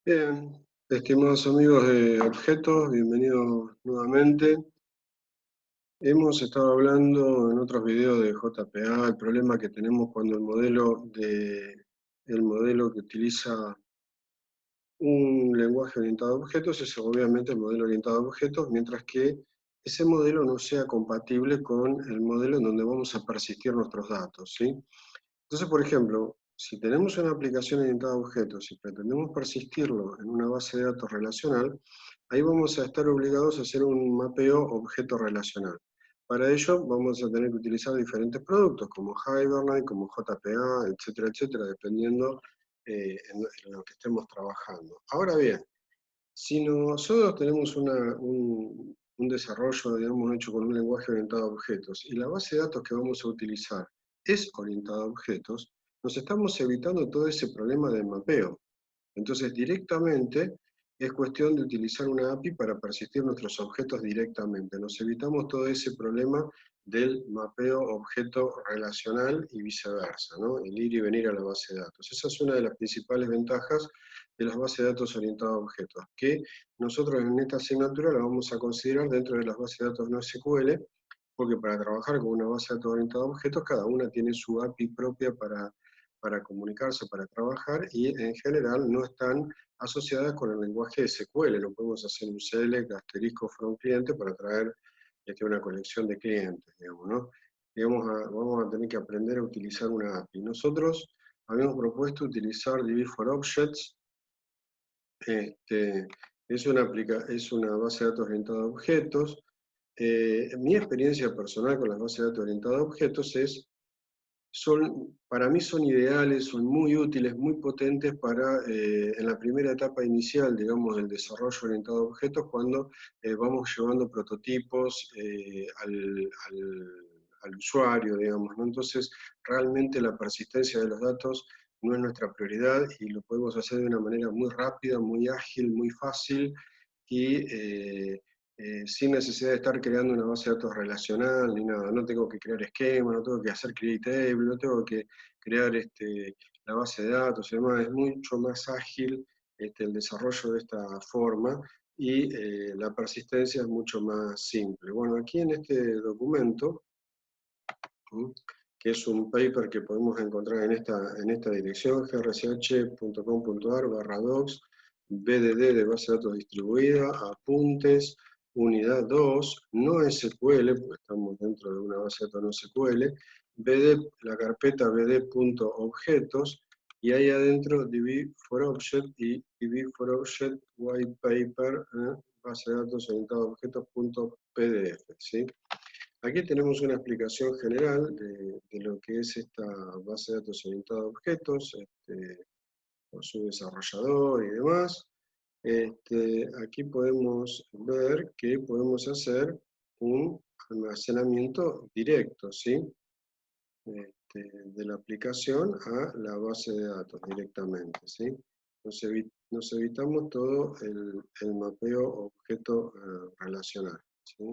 Bien, estimados amigos de Objetos, bienvenidos nuevamente. Hemos estado hablando en otros videos de JPA, el problema que tenemos cuando el modelo que utiliza un lenguaje orientado a objetos es obviamente el modelo orientado a objetos, mientras que ese modelo no sea compatible con el modelo en donde vamos a persistir nuestros datos, ¿sí? Entonces, por ejemplo, si tenemos una aplicación orientada a objetos y pretendemos persistirlo en una base de datos relacional, ahí vamos a estar obligados a hacer un mapeo objeto relacional. Para ello vamos a tener que utilizar diferentes productos como Hibernate, como JPA, etcétera, etcétera, dependiendo en lo que estemos trabajando. Ahora bien, si nosotros tenemos un desarrollo, digamos, hecho con un lenguaje orientado a objetos y la base de datos que vamos a utilizar es orientada a objetos, nos estamos evitando todo ese problema del mapeo. Entonces, directamente es cuestión de utilizar una API para persistir nuestros objetos directamente. Nos evitamos todo ese problema del mapeo objeto relacional y viceversa, ¿no? El ir y venir a la base de datos. Esa es una de las principales ventajas de las bases de datos orientadas a objetos, que nosotros en esta asignatura la vamos a considerar dentro de las bases de datos no SQL, porque para trabajar con una base de datos orientada a objetos, cada una tiene su API propia para comunicarse, para trabajar, y en general no están asociadas con el lenguaje de SQL. No podemos hacer un select asterisco from cliente para traer una colección de clientes, digamos, ¿no? Vamos a tener que aprender a utilizar una API. Nosotros habíamos propuesto utilizar DB for Objects. Es una base de datos orientada a objetos. Mi experiencia personal con las bases de datos orientadas a objetos para mí son ideales, son muy útiles, muy potentes para, en la primera etapa inicial, digamos, del desarrollo orientado a objetos, cuando vamos llevando prototipos al usuario, digamos, ¿no? Entonces, realmente la persistencia de los datos no es nuestra prioridad y lo podemos hacer de una manera muy rápida, muy ágil, muy fácil y sin necesidad de estar creando una base de datos relacional ni nada. No tengo que crear esquemas, no tengo que hacer create table, no tengo que crear la base de datos y demás. Es mucho más ágil el desarrollo de esta forma y la persistencia es mucho más simple. Bueno, aquí en este documento, que es un paper que podemos encontrar en esta dirección, grch.com.ar/docs, BDD de base de datos distribuida, apuntes, unidad 2, no SQL, porque estamos dentro de una base de datos no SQL, BD, la carpeta bd.objetos, y ahí adentro DB for Object y DB for Object White Paper, base de datos orientada a objetos.pdf, ¿sí? Aquí tenemos una explicación general de lo que es esta base de datos orientada a objetos, por su desarrollador y demás. Aquí podemos ver que podemos hacer un almacenamiento directo, ¿sí? De la aplicación a la base de datos directamente, ¿sí? Nos evitamos todo el mapeo objeto relacional, ¿sí?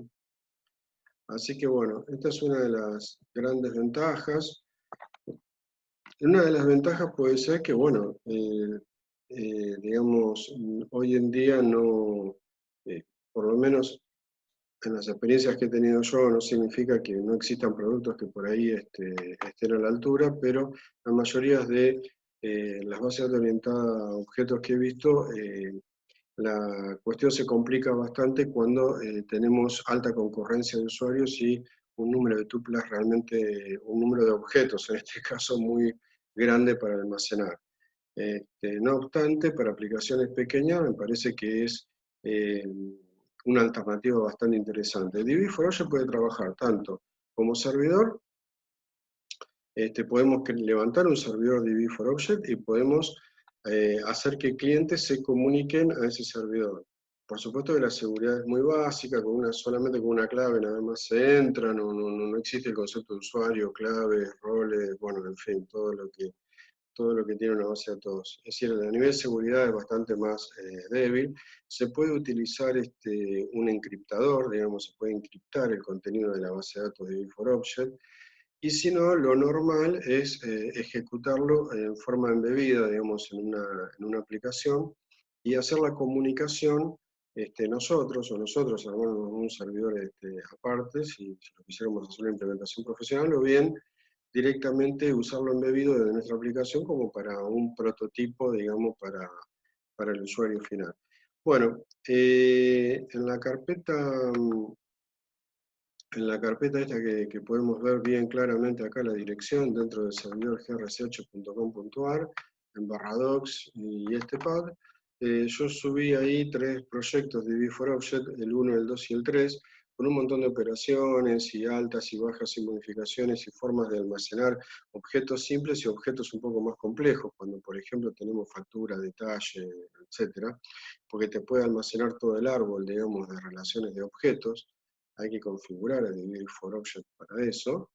Así que bueno, esta es una de las grandes ventajas. Una de las ventajas puede ser que, bueno, digamos, hoy en día no, por lo menos en las experiencias que he tenido yo, no significa que no existan productos que por ahí estén a la altura, pero la mayoría de las bases de datos orientadas a objetos que he visto, la cuestión se complica bastante cuando tenemos alta concurrencia de usuarios y un número de tuplas realmente, un número de objetos, en este caso muy grande para almacenar. No obstante, para aplicaciones pequeñas me parece que es eh, una alternativa bastante interesante. DB4Object puede trabajar tanto como servidor, podemos levantar un servidor DB4Object y podemos hacer que clientes se comuniquen a ese servidor. Por supuesto que la seguridad es muy básica, solamente con una clave nada más se entra, no existe el concepto de usuario, claves, roles, bueno, en fin, todo lo que tiene una base de datos. Es decir, a nivel de seguridad es bastante más débil. Se puede utilizar un encriptador, digamos, se puede encriptar el contenido de la base de datos de DB4Object, y si no, lo normal es ejecutarlo en forma embebida, digamos, en una aplicación, y hacer la comunicación nosotros armamos un servidor aparte, si lo quisiéramos hacer una implementación profesional, o bien directamente usarlo embebido desde nuestra aplicación como para un prototipo, digamos, para el usuario final. Bueno, en la carpeta esta que podemos ver bien claramente acá la dirección dentro del servidor grch.com.ar, en /docs y este pad, yo subí ahí 3 proyectos de V4Object, el 1, el 2 y el 3, con un montón de operaciones y altas y bajas y modificaciones y formas de almacenar objetos simples y objetos un poco más complejos, cuando por ejemplo tenemos factura, detalle, etc. Porque te puede almacenar todo el árbol, digamos, de relaciones de objetos. Hay que configurar el V4Object para eso,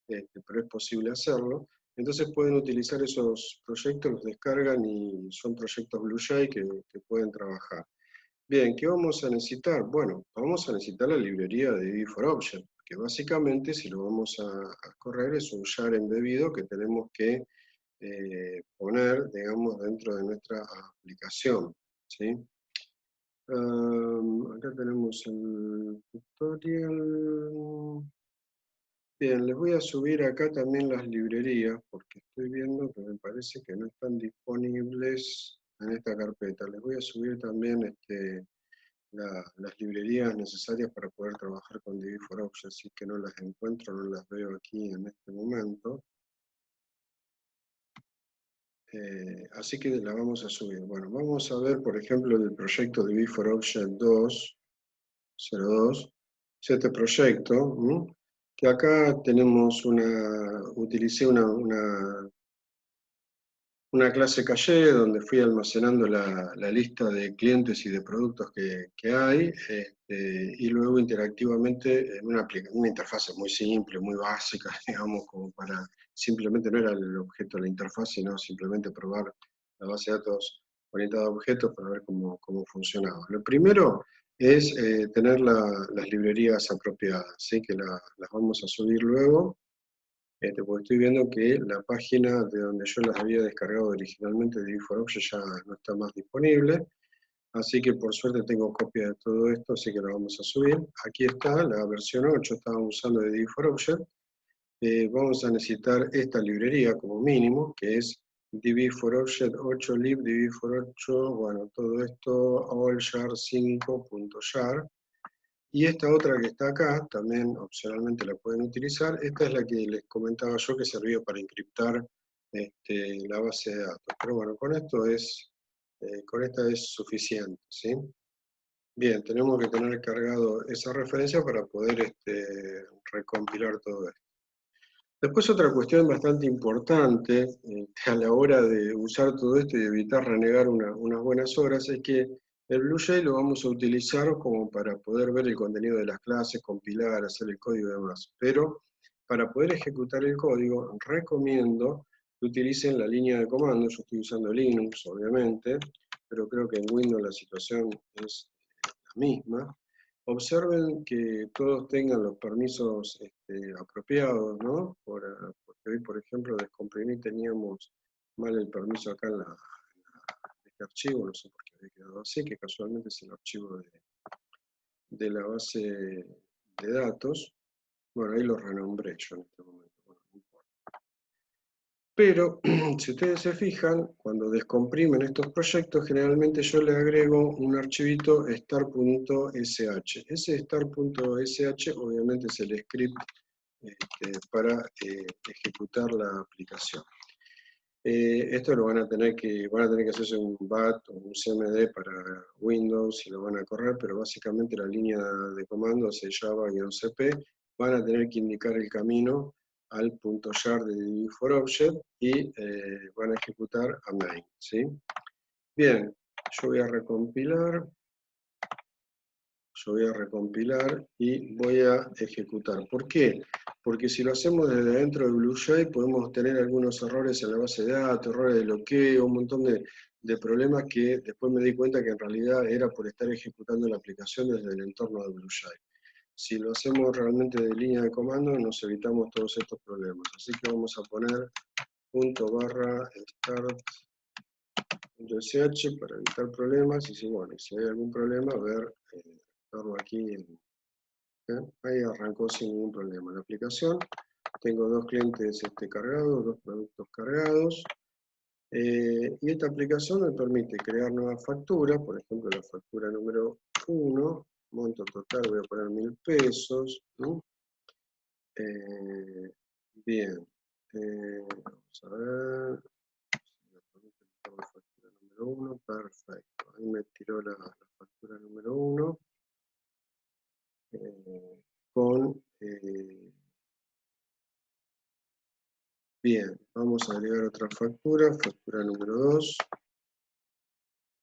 pero es posible hacerlo. Entonces pueden utilizar esos proyectos, los descargan y son proyectos BlueJ que pueden trabajar. Bien, ¿qué vamos a necesitar? Bueno, vamos a necesitar la librería de V4Object, que básicamente si lo vamos a correr es un jar embebido que tenemos que poner, digamos, dentro de nuestra aplicación, ¿sí? Acá tenemos el tutorial. Bien, les voy a subir acá también las librerías, porque estoy viendo que me parece que no están disponibles en esta carpeta. Les voy a subir también las librerías necesarias para poder trabajar con DB4Object, así que no las encuentro, no las veo aquí en este momento. Así que la vamos a subir. Bueno, vamos a ver, por ejemplo, el proyecto DB4Object 2.02, es este proyecto, que acá tenemos utilicé una clase calle donde fui almacenando la lista de clientes y de productos que hay, y luego interactivamente en una interfaz muy simple, muy básica, digamos, como para, simplemente no era el objeto de la interfaz, sino simplemente probar la base de datos orientada a objetos para ver cómo funcionaba. Lo primero es tener las librerías apropiadas, ¿sí? Que las vamos a subir luego. Porque estoy viendo que la página de donde yo las había descargado originalmente de V4Object ya no está más disponible, así que por suerte tengo copia de todo esto, así que la vamos a subir. Aquí está la versión 8, estábamos usando de V4Object. Vamos a necesitar esta librería como mínimo, que es db4object 8lib, db4.8, bueno, todo esto, alljar5.jar. Y esta otra que está acá, también opcionalmente la pueden utilizar. Esta es la que les comentaba yo que servía para encriptar la base de datos. Pero bueno, con esta es suficiente, ¿sí? Bien, tenemos que tener cargado esa referencia para poder recompilar todo esto. Después otra cuestión bastante importante a la hora de usar todo esto y evitar renegar unas buenas horas es que el BlueJ lo vamos a utilizar como para poder ver el contenido de las clases, compilar, hacer el código y demás. Pero para poder ejecutar el código recomiendo que utilicen la línea de comando. Yo estoy usando Linux, obviamente, pero creo que en Windows la situación es la misma. Observen que todos tengan los permisos apropiados, ¿no? Porque hoy, por ejemplo, descomprimí, teníamos mal el permiso acá en este archivo, no sé por qué había quedado así, que casualmente es el archivo de la base de datos. Bueno, ahí lo renombré yo en este momento. Bueno, no importa. Pero, si ustedes se fijan, cuando descomprimen estos proyectos, generalmente yo le agrego un archivito star.sh. Ese star.sh obviamente es el script para ejecutar la aplicación. Esto lo van a tener que hacerse un BAT o un CMD para Windows y lo van a correr, pero básicamente la línea de comandos es java-cp, van a tener que indicar el camino al .jar de db4object y van a ejecutar a main, ¿sí? Bien, yo voy a recompilar y voy a ejecutar. ¿Por qué? Porque si lo hacemos desde dentro de BlueJ podemos tener algunos errores en la base de datos, errores de bloqueo, un montón de problemas que después me di cuenta que en realidad era por estar ejecutando la aplicación desde el entorno de BlueJ. Si lo hacemos realmente de línea de comando nos evitamos todos estos problemas. Así que vamos a poner ./start.sh .sh para evitar problemas, y si hay algún problema, verlo aquí. Ahí arrancó sin ningún problema la aplicación. Tengo dos clientes cargados, dos productos cargados. Y esta aplicación me permite crear nuevas facturas, por ejemplo la factura número 1, monto total voy a poner 1000 pesos. ¿No? Bien, vamos a ver, me permite la factura número 1, perfecto, ahí me tiró la factura número 1 con... bien, vamos a agregar otra factura, factura número 2,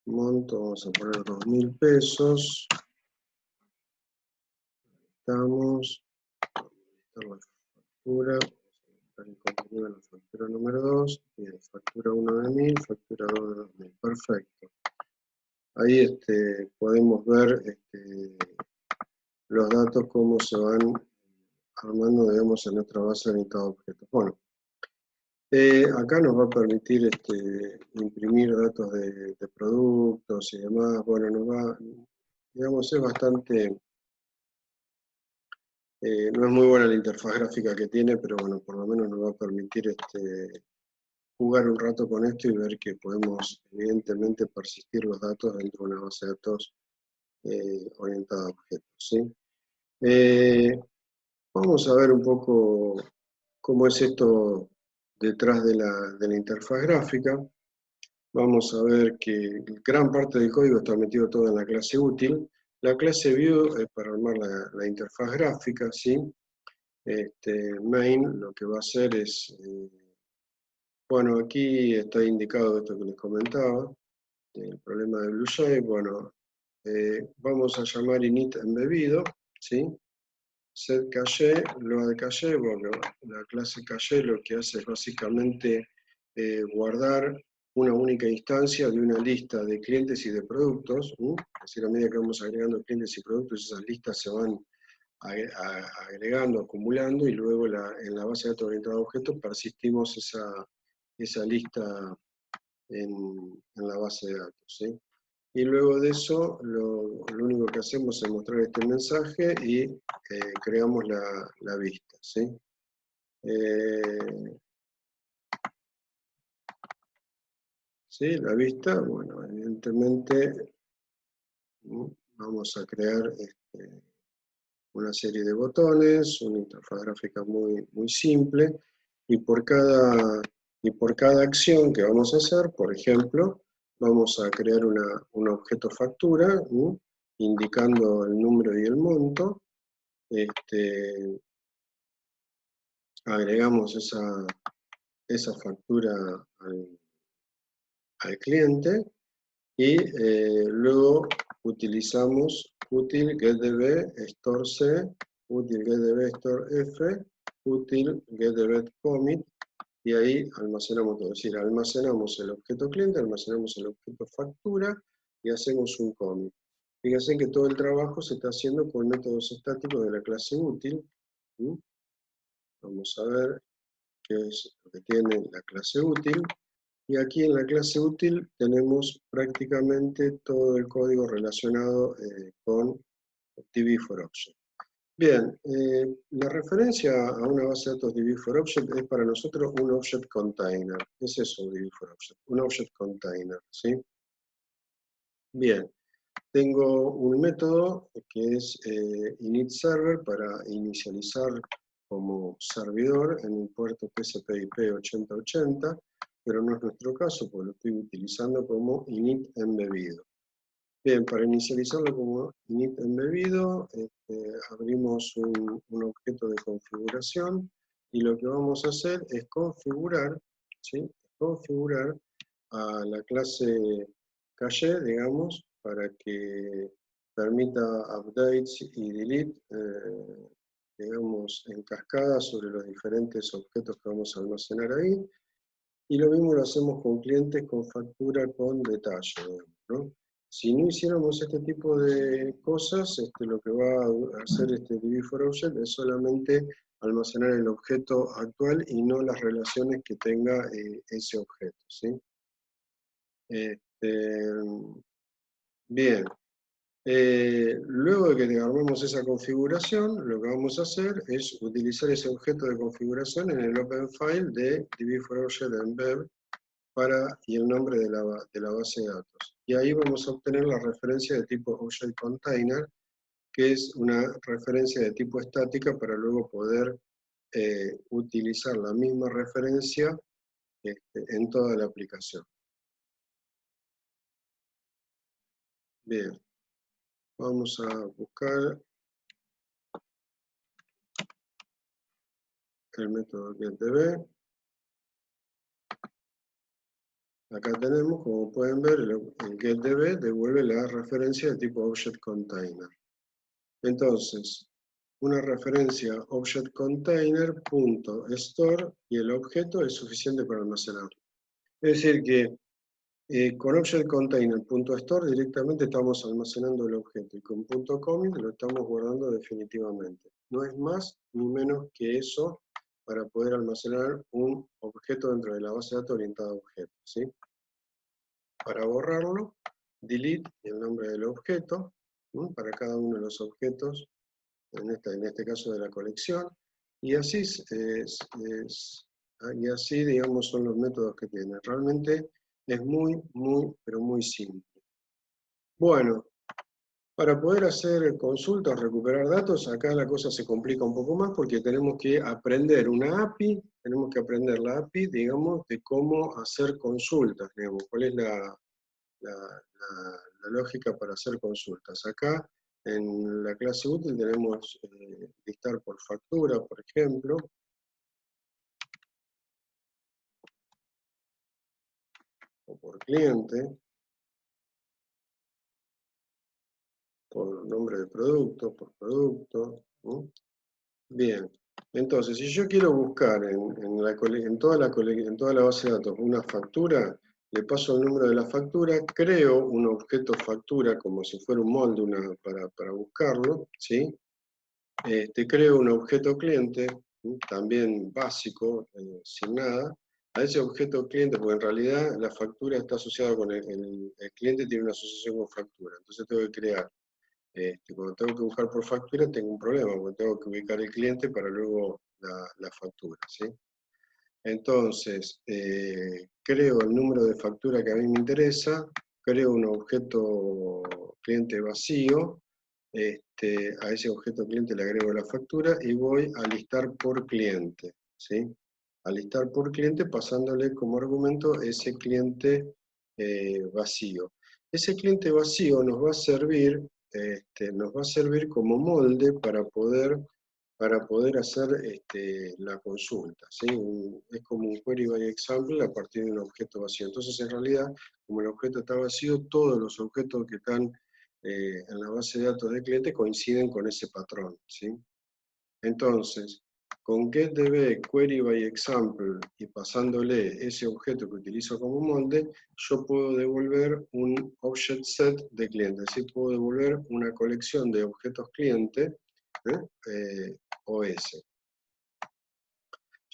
monto, vamos a poner 2000 pesos, estamos, vamos a editar la factura, el contenido de la factura número 2, bien, factura 1 de 1000, factura 2 de 2000, perfecto. Ahí podemos ver los datos cómo se van armando, digamos, en nuestra base de orientada a objetos. Bueno, acá nos va a permitir imprimir datos de productos y demás. Bueno, nos va, digamos, es bastante, no es muy buena la interfaz gráfica que tiene, pero bueno, por lo menos nos va a permitir jugar un rato con esto y ver que podemos, evidentemente, persistir los datos dentro de una base de datos orientada a objetos, ¿sí? Vamos a ver un poco cómo es esto detrás de la interfaz gráfica. Vamos a ver que gran parte del código está metido todo en la clase útil. La clase view es para armar la interfaz gráfica, ¿sí? Main lo que va a hacer es, bueno, aquí está indicado esto que les comentaba, el problema de BlueShape. Bueno, vamos a llamar init embebido, ¿sí? Set caché, load caché, bueno, la clase caché lo que hace es básicamente guardar una única instancia de una lista de clientes y de productos, es decir, a medida que vamos agregando clientes y productos, esas listas se van agregando, acumulando, y luego en la base de datos orientada a objetos persistimos esa lista en la base de datos, ¿sí? Y luego de eso, lo único que hacemos es mostrar este mensaje y creamos la vista, ¿sí? ¿Sí? La vista, bueno, evidentemente vamos a crear una serie de botones, una interfaz gráfica muy, muy simple, y por cada acción que vamos a hacer, por ejemplo, vamos a crear un objeto factura, indicando el número y el monto. Agregamos esa factura al cliente y luego utilizamos util getDB store C, util getDB store F, util getDB commit, y ahí almacenamos todo. Es decir, almacenamos el objeto cliente, almacenamos el objeto factura y hacemos un commit. Fíjense que todo el trabajo se está haciendo con métodos estáticos de la clase útil. Vamos a ver qué es lo que tiene la clase útil. Y aquí en la clase útil tenemos prácticamente todo el código relacionado con DB4Object. Bien, la referencia a una base de datos DB4Object es para nosotros un Object Container. ¿Qué es eso, DB4Object? Un Object Container, ¿sí? Bien, tengo un método que es initServer para inicializar como servidor en un puerto TCP/IP 8080, pero no es nuestro caso, porque lo estoy utilizando como init embebido. Bien, para inicializarlo como init embebido, abrimos un objeto de configuración, y lo que vamos a hacer es configurar, ¿sí? Configurar a la clase caché, digamos, para que permita updates y delete, digamos, en cascada sobre los diferentes objetos que vamos a almacenar ahí. Y lo mismo lo hacemos con clientes con factura con detalle, digamos, ¿no? Si no hiciéramos este tipo de cosas, lo que va a hacer DB4Object es solamente almacenar el objeto actual y no las relaciones que tenga ese objeto, ¿sí? Bien. Luego de que armemos esa configuración, lo que vamos a hacer es utilizar ese objeto de configuración en el open file de db4object y el nombre de la base de datos. Y ahí vamos a obtener la referencia de tipo object container, que es una referencia de tipo estática para luego poder utilizar la misma referencia en toda la aplicación. Bien, vamos a buscar el método getDB. Acá tenemos, como pueden ver, el getDB devuelve la referencia de tipo object container. Entonces, una referencia object container.store y el objeto es suficiente para almacenarlo. Es decir que con object container.store directamente estamos almacenando el objeto y con .commit lo estamos guardando definitivamente. No es más ni menos que eso para poder almacenar un objeto dentro de la base de datos orientada a objetos, ¿sí? Para borrarlo, delete y el nombre del objeto, ¿no? Para cada uno de los objetos, en este caso de la colección, y así, y así, digamos, son los métodos que tiene. Realmente es muy, pero muy simple. Bueno, para poder hacer consultas, recuperar datos, acá la cosa se complica un poco más porque tenemos que aprender una API, tenemos que aprender la API, digamos, de cómo hacer consultas, digamos, cuál es la lógica para hacer consultas. Acá en la clase útil tenemos listar por factura, por ejemplo, o por cliente, por nombre de producto, por producto, ¿no? Bien, entonces si yo quiero buscar en toda la base de datos una factura, le paso el número de la factura, creo un objeto factura como si fuera un molde para buscarlo, ¿sí? Creo un objeto cliente, ¿sí? También básico, sin nada. A ese objeto cliente, porque en realidad la factura está asociada con el cliente, tiene una asociación con factura, entonces tengo que crear. Cuando tengo que buscar por factura tengo un problema, porque tengo que ubicar el cliente para luego la factura, ¿sí? Entonces, creo el número de factura que a mí me interesa, creo un objeto cliente vacío, a ese objeto cliente le agrego la factura y voy a listar por cliente, ¿sí? A listar por cliente pasándole como argumento ese cliente vacío. Ese cliente vacío nos va a servir como molde para poder hacer la consulta, ¿sí? Es como un query by example a partir de un objeto vacío. Entonces, en realidad, como el objeto está vacío, todos los objetos que están en la base de datos del cliente coinciden con ese patrón, ¿sí? Entonces, con getDB query by example y pasándole ese objeto que utilizo como molde, yo puedo devolver un object set de cliente, es decir, puedo devolver una colección de objetos cliente OS.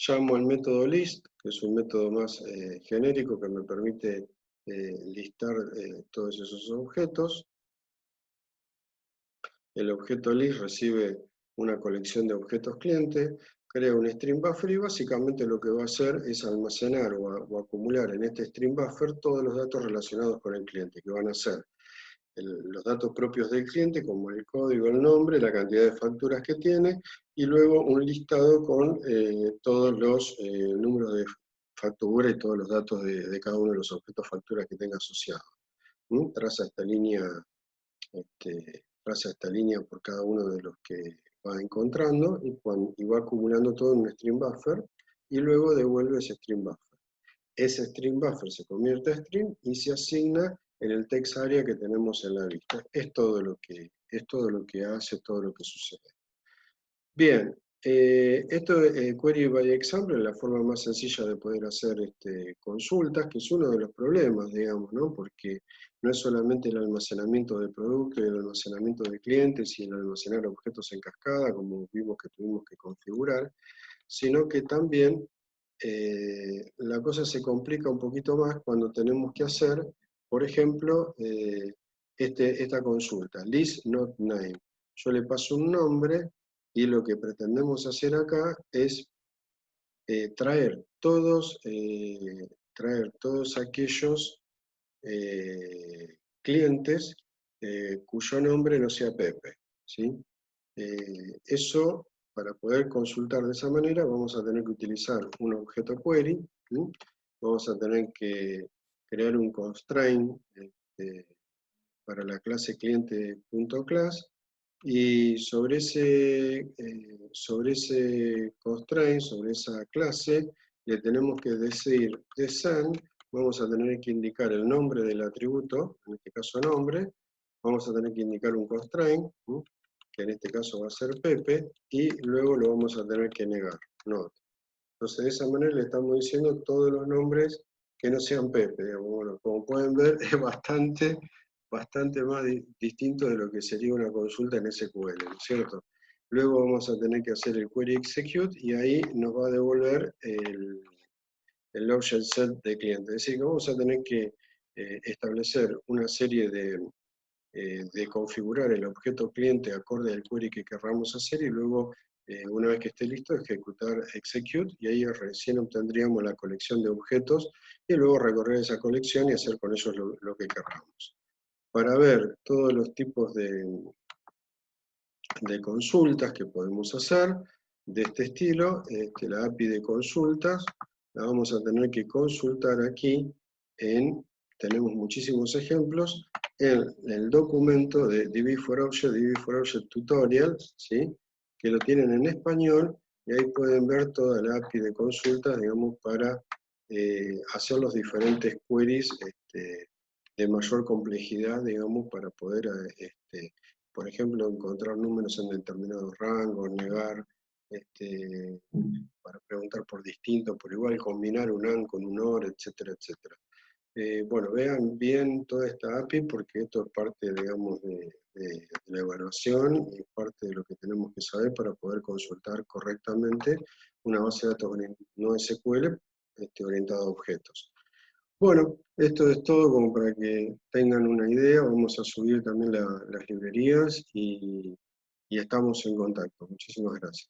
Llamo al método list, que es un método más genérico que me permite listar todos esos objetos. El objeto list recibe una colección de objetos cliente, crea un stream buffer y básicamente lo que va a hacer es almacenar o acumular en este stream buffer todos los datos relacionados con el cliente, que van a ser los datos propios del cliente, como el código, el nombre, la cantidad de facturas que tiene, y luego un listado con todos los números de factura y todos los datos de cada uno de los objetos facturas que tenga asociados. Traza esta línea por cada uno de los que va encontrando y va acumulando todo en un stream buffer y luego devuelve ese stream buffer. Ese stream buffer se convierte en string y se asigna en el text area que tenemos en la lista. Es todo lo que hace, todo lo que sucede. Bien, esto de query by example es la forma más sencilla de poder hacer consultas, que es uno de los problemas, digamos, ¿no? Porque no es solamente el almacenamiento de producto y el almacenamiento de clientes y el almacenar objetos en cascada, como vimos que tuvimos que configurar, sino que también la cosa se complica un poquito más cuando tenemos que hacer por ejemplo, esta consulta, list not name. Yo le paso un nombre y lo que pretendemos hacer acá es traer todos aquellos clientes cuyo nombre no sea Pepe, ¿sí? Eso, para poder consultar de esa manera, vamos a tener que utilizar un objeto query, ¿sí? Vamos a tener que crear un constraint para la clase cliente.class, y sobre ese constraint, sobre esa clase, le tenemos que decir de send, vamos a tener que indicar el nombre del atributo, en este caso nombre, vamos a tener que indicar un constraint, ¿sí? Que en este caso va a ser Pepe, y luego lo vamos a tener que negar, not. Entonces de esa manera le estamos diciendo todos los nombres que no sean Pepe. Digamos. Bueno, como pueden ver, es bastante más distinto de lo que sería una consulta en SQL, ¿no es cierto? Luego vamos a tener que hacer el query execute y ahí nos va a devolver el object set de cliente. Es decir, que vamos a tener que establecer una serie de configurar el objeto cliente acorde al query que querramos hacer y luego, una vez que esté listo, ejecutar execute y ahí recién obtendríamos la colección de objetos y luego recorrer esa colección y hacer con ellos lo que querramos. Para ver todos los tipos de consultas que podemos hacer de este estilo, la API de consultas la vamos a tener que consultar aquí tenemos muchísimos ejemplos, en el documento de DB4Object Tutorial, ¿sí? Que lo tienen en español, y ahí pueden ver toda la API de consultas, digamos, para hacer los diferentes queries de mayor complejidad, digamos, para poder, por ejemplo, encontrar números en determinados rangos, negar, para preguntar por distinto, por igual, combinar un AND con un OR, etcétera, etcétera. Bueno, vean bien toda esta API porque esto es parte, digamos, de la evaluación y parte de lo que tenemos que saber para poder consultar correctamente una base de datos no SQL orientada a objetos. Bueno, esto es todo como para que tengan una idea. Vamos a subir también las librerías y estamos en contacto. Muchísimas gracias.